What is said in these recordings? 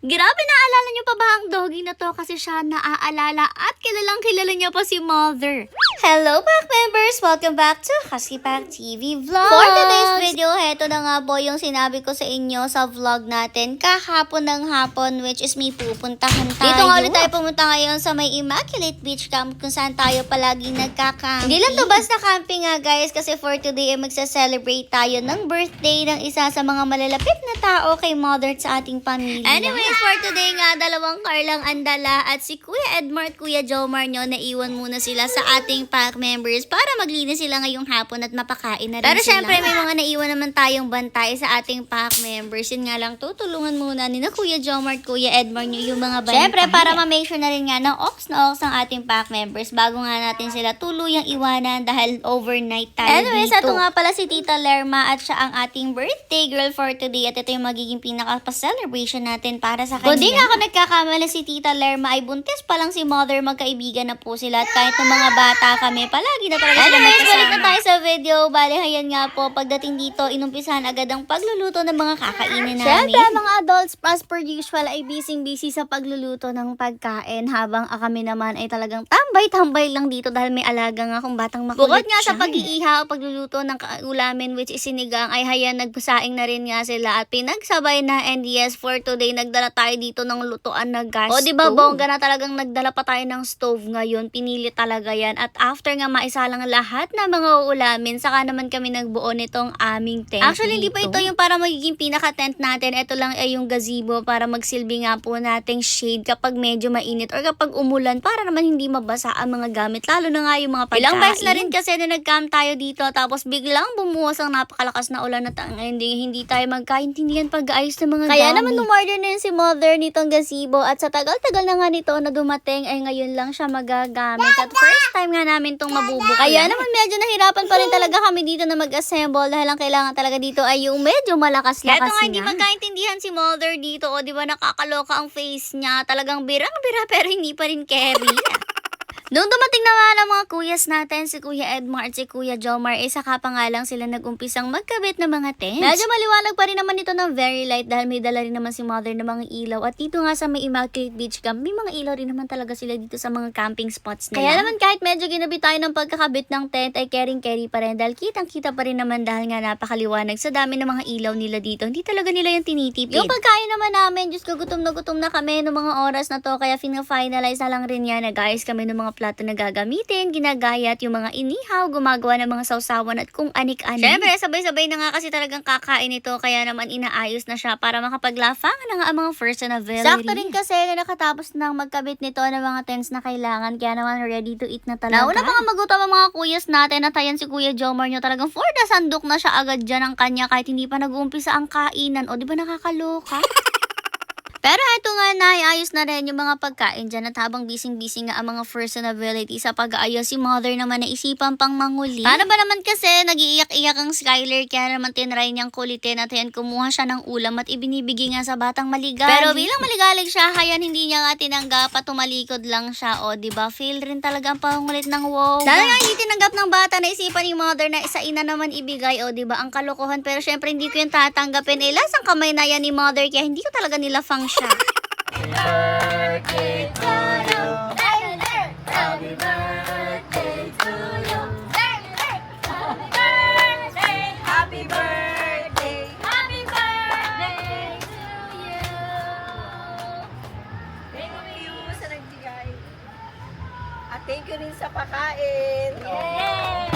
Grabe, naalala niyo pa ba ang doggy na to? Kasi siya naaalala at kilalang kilala niya pa si Mother. Hello Pack members! Welcome back to Husky Pack TV Vlogs! For today's video, heto na nga po yung sinabi ko sa inyo sa vlog natin kahapon ng hapon, which is may pupuntahan tayo. Dito nga ulit tayo pumunta ngayon sa may Immaculate Beach Camp kung saan tayo palaging nagka-camping. Hindi lang to basta camping nga guys, kasi for today ay magsa-celebrate tayo ng birthday ng isa sa mga malalapit na tao kay Mother at sa ating pamilya. Anyways, for today nga, dalawang car lang ang dala at si Kuya Edmar at Kuya Jomar nyo, naiwan muna sila sa ating pack members para maglinis sila ngayong hapon at mapakain na rin Pero sila. syempre, May mga naiwan naman tayong bantay sa ating pack members. Yun nga lang, tutulungan muna ni na Kuya Jomar at Kuya Edmar nyo yung mga bantay. Syempre, para ma-make sure na rin nga ng ox na ox ang ating pack members bago nga natin sila tuluyang iwanan dahil overnight tayo Anyways, dito. ito nga pala si Tita Lerma at siya ang ating birthday girl for today at ito yung magiging pinaka-celebration natin para sa kanya. Kung di nga ako nagkakamali, si Tita Lerma ay buntis pa lang si Mother, magkaibigan na po sila at kahit ng mga bata kami, palagi na talaga sila Anyways, magkasama. balik na tayo sa video. Bale, hayan nga po, pagdating dito, inumpisahan agad ang pagluluto ng mga kakainin namin. Syempre, mga adults, as per usual, ay busy-busy sa pagluluto ng pagkain habang kami naman ay talagang tambay-tambay lang dito dahil may alaga nga akong batang makulit. Bukod nga sa siya. pag-iihaw, pagluluto ng ulamin which is sinigang, ay hayan, nagpasaing na rin nga sila at pinagsabay na. And yes, for today, nagdala tayo dito ng lutuan na gas. O diba, stove. bongga na talagang nagdala pa tayo ng stove ngayon. Pinili talaga yan. At after nga maisalang lahat na mga ulamin, saka naman kami nagbuo nitong aming tent. Actually, hindi pa ito yung para magiging pinaka-tent natin. Ito lang ay yung gazebo para magsilbi nga po nating shade kapag medyo mainit or kapag umulan para naman hindi mabasa ang mga gamit. Lalo na nga yung mga pagkain. Ilang beses na rin kasi na nag-camp tayo dito tapos biglang bumuhos ang napakalakas na ulan at hindi tayo magkaintindihan pag-ayos ng mga Kaya gamit. naman umorder na yun si Mother nitong gazebo at sa tagal-tagal na nga nito na dumating ay ngayon lang siya magagamit at first time nga namin itong mabubuklayan. Kaya naman medyo nahirapan pa rin talaga kami dito na mag-assemble dahil ang kailangan talaga dito ay yung medyo malakas-lakas Eto nga, hindi magkaintindihan si Mother dito. O di ba nakakaloka ang face niya. Talagang birang-bira pero hindi pa rin carry. Nung dumating naman ang mga kuyas natin, si Kuya Edmar at si Kuya Jomar, saka pa nga lang sila nag-umpisang magkabit ng mga tents. Medyo maliwanag pa rin naman ito ng very light dahil may dala rin naman si Mother ng mga ilaw. At dito nga sa may Immaculate Beach Camp, may mga ilaw rin naman talaga sila dito sa mga camping spots nila. Kaya naman kahit medyo ginabi tayo ng pagkakabit ng tent, ay caring-carry pa rin dahil kitang-kita pa rin naman dahil nga napakaliwanag sa dami ng mga ilaw nila dito. Hindi talaga nila yung tinitipid. Yung pagkain naman namin, Diyos ko, gutom na kami ng mga oras na to, kaya fina-finalize na lang rin yan. Nag-ayos kami ng mga plato na gagamitin, ginagayat yung mga inihaw, gumagawa ng mga sausawan at kung anik-anik. Syempre, sabay-sabay na nga kasi talagang kakain ito, kaya naman inaayos na siya para makapaglafangan na nga ang mga first na very. Sakto rin kasi na nakatapos nang magkabit nito ng mga tents na kailangan, kaya naman ready to eat na talaga. Nauna pa nga magutom ang mga kuyas natin at ayan si Kuya Jomar nyo talagang for the sandok na siya agad dyan ang kanya kahit hindi pa nag-uumpisa ang kainan. O di ba nakakaloka? Pero ito nga, naiayos na rin yung mga pagkain dyan at habang busy-busy nga ang mga first na ability sa pag-aayos, si Mother naman naisipan pang manguli. Paano ba naman kasi nag-iiyak-iyak ang Skyler kaya naman tinry niyang kulitin at yan kumuha siya ng ulam at ibinibigay nga sa batang maligalig. Pero bilang maligalig siya, hayan hindi niya nga tinanggap at tumalikod lang siya. O diba, feel rin talaga ang pangulit ng wow. Dahil nga hindi tinanggap ng bata, naisipan ni Mother na isa ina naman ibigay. O diba, ang kalokohan. Pero syempre hindi ko yung tatanggapin. Lasang kamay na yan ni Mother kaya hindi ko talaga nila function. Birthday to you. Happy birthday to you. Happy birthday. Happy birthday. Happy birthday to you. Thank you sa nagbigay. At thank you rin sa pakain. Yay!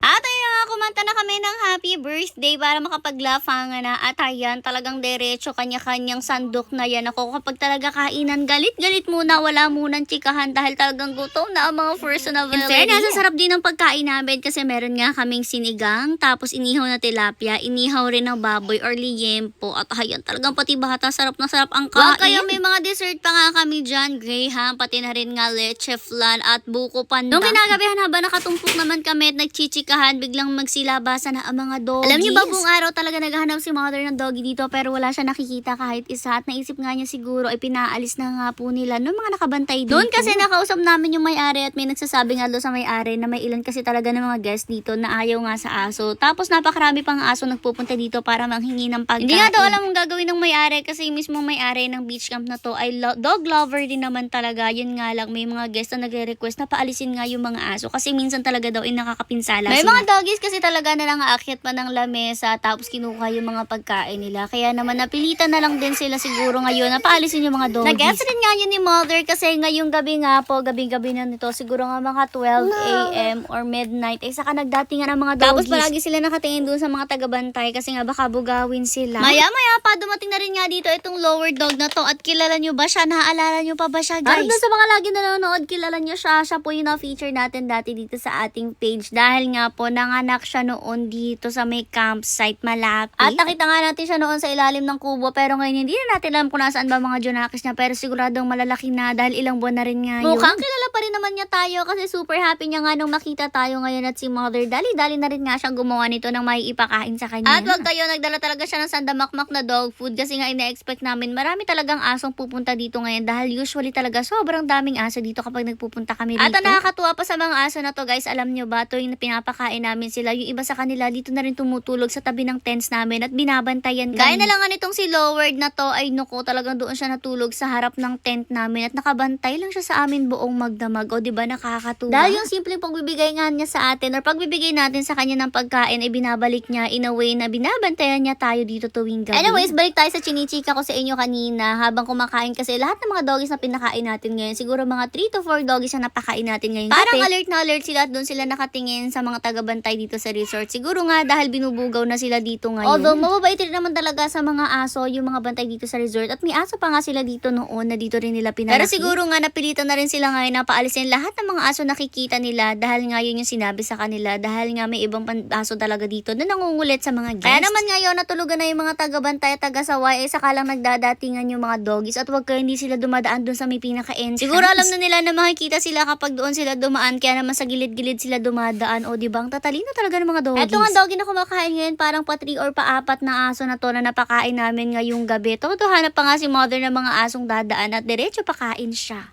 At ayun nga, kumanta na kami ng happy birthday para makapaglafangan na. At ayan, talagang derecho kanya-kanyang sandok na yan. Ako kapag talaga kainan, galit-galit muna, wala munang chikahan dahil talagang gutom na ang mga first na In fairness, sarap din ng pagkain namin kasi meron nga kaming sinigang, tapos inihaw na tilapia, inihaw rin ng baboy or liyempo. At ayan, talagang pati bata, sarap na sarap ang kain. Kaya may mga dessert pa nga kami dyan, graham, pati na rin nga leche flan at buko panda. Nung kinagabihan habang nakatumpok naman kami at nagchichikahan, biglang magsilaba iniiwasan na ang mga doggies. Alam niyo ba, buong araw talaga naghahanap si mother ng doggy dito pero wala siya nakikita kahit isa at naisip nga niya siguro ay pinaalis na nga po nila ng mga nakabantay dito. Doon kasi nakausap namin yung may-ari at may nagsasabi nga doon sa may-ari na may ilan kasi talaga ng mga guest dito na ayaw nga sa aso. Tapos napakarami pang aso nagpupunta dito para manghingi ng pagkain. Hindi nga daw alam ang gagawin ng may-ari kasi yung mismong may-ari ng beach camp na to ay dog lover din naman talaga. Yun nga lang, may mga guest na nagre-request na paalisin nga yung mga aso kasi minsan talaga daw ay nakakapinsala May sila. mga doggies kasi talaga na lang aakyat pa ng lamesa tapos kinuha yung mga pagkain nila. Kaya naman napilitan na lang din sila siguro ngayon na paalisin yung mga doggies. Nag-gets rin nga yun ni mother kasi ngayong gabi nga po, gabi-gabi na nito, siguro nga mga 12 a.m. or midnight, ay saka nagdatingan ang mga Tapos doggies. palagi sila nakatingin doon sa mga tagabantay kasi nga baka bugawin sila. Maya-maya pa, dumating na rin nga dito itong lower dog na to at kilala nyo ba siya? Naaalala nyo pa ba siya, guys? Parang doon sa mga lagi nanonood, kilala nyo siya. Siya po yung na-feature natin dati dito sa ating page. Dahil nga po, nanganak siya noon dito sa may campsite malapit. At nakita nga natin siya noon sa ilalim ng kubo. Pero ngayon, hindi na natin alam kung nasaan ba mga Junakis niya. Pero siguradong malalaki na dahil ilang buwan na rin nga yun. Mukhang kilala pa rin naman niya tayo kasi super happy niya nga nung makita tayo ngayon at si mother. Dali-dali na rin nga siyang gumawa nito ng may ipakain sa kanya. At wag kayo, nagdala talaga siya ng sandamakmak na dog food kasi nga ina-expect namin marami talagang asong pupunta dito ngayon dahil usually talaga sobrang daming aso dito kapag nagpupunta kami dito. At ang nakakatuwa pa sa mga aso na to, guys, alam nyo ba, tuwing pinapakain namin sila, yung iba sa kanila dito na rin tumutulog sa tabi ng tents namin at binabantayan kami. Gaya na lang nga nitong si Lowered na to ay nuko talagang doon siya natulog sa harap ng tent namin at nakabantay lang siya sa amin buong magdamag. O diba nakakatuwa? Dahil yung simpleng pagbibigay nga niya sa atin or pagbibigay natin sa kanya ng pagkain ay binabalik niya in a way na binabantayan niya tayo dito tuwing gabi. Anyways, balik tayo sa chinichika ko sa inyo kanina habang kumakain kasi lahat ng mga doggies na pinakain natin ngayon, siguro mga 3 to 4 doggies na napakain natin ngayon. Parang alert na alert sila at doon sila nakatingin sa mga tagabantay dito sa resort. Siguro nga dahil binubugaw na sila dito ngayon. Although mababait rin naman talaga sa mga aso yung mga bantay dito sa resort at may aso pa nga sila dito noon na dito rin nila pinalaki. Pero siguro nga napilitan na rin sila ngayon na paalisin lahat ng mga aso nakikita nila dahil nga yun yung sinabi sa kanila dahil nga may ibang aso talaga dito na nangungulit sa mga guests. Kaya naman ngayon natulugan na yung mga tagabantay at taga-saway ay saka lang nagdadatingan yung mga doggies at wag kayo hindi sila dumadaan doon sa may pinaka-entrance. Siguro alam na nila na makikita sila kapag doon sila dumaan kaya naman sa gilid-gilid sila dumadaan. O diba ang tatalino talaga ng mga doggies. Eto nga doggy na kumakain ngayon, parang pa 3 or pa 4 na aso na to na napakain namin ngayong gabi. Totohanan pa nga si mother ng mga asong dadaan at diretso pakain siya.